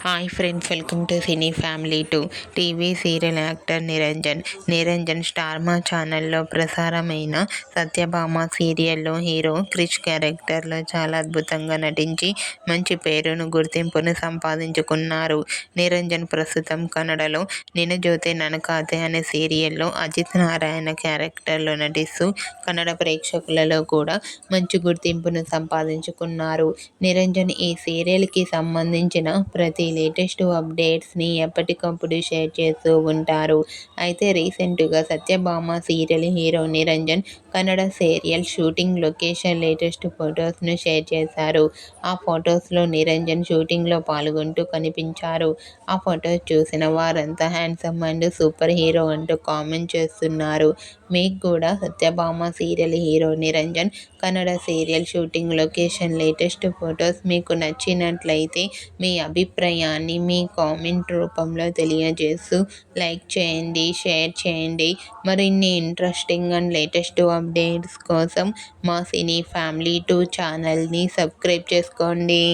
Hi friends, welcome to cine family 2. TV serial actor Niranjan star మా ఛానల్లో ప్రసారమైన సత్యభామ సీరియల్లో హీరో క్రిష్ క్యారెక్టర్లో చాలా అద్భుతంగా నటించి మంచి పేరును, గుర్తింపును సంపాదించుకున్నారు. నిరంజన్ ప్రస్తుతం కన్నడలో నిన జోతే ననకాతే అనే సీరియల్లో అజిత్ నారాయణ క్యారెక్టర్లో నటిస్తూ కన్నడ ప్రేక్షకులలో కూడా మంచి గుర్తింపును సంపాదించుకున్నారు. నిరంజన్ ఈ సీరియల్కి సంబంధించిన ప్రతి లేటెస్ట్ అప్డేట్స్ని ఎప్పటికప్పుడు షేర్ చేస్తూ ఉంటారు. అయితే రీసెంట్గా Satyabhama serial hero Niranjan Kannada serial shooting location latest ఫొటోస్ను షేర్ చేశారు. ఆ ఫొటోస్లో నిరంజన్ షూటింగ్లో పాల్గొంటూ కనిపించారు. ఆ ఫొటోస్ చూసిన వారంతా హ్యాండ్సమ్ అండ్ సూపర్ హీరో అంటూ కామెంట్ చేస్తున్నారు. మీకు కూడా Satyabhama serial hero Niranjan Kannada serial shooting location latest photos మీకు నచ్చినట్లయితే మీ అభిప్రాయాన్ని మీ కామెంట్ రూపంలో తెలియజేస్తూ లైక్ చేయండి, షేర్ చేయండి. మరిన్ని ఇంట్రెస్టింగ్ అండ్ లేటెస్ట్ అప్డేట్స్ కోసం మా సినీ ఫ్యామిలీ 2 ఛానల్ని సబ్స్క్రైబ్ చేసుకోండి.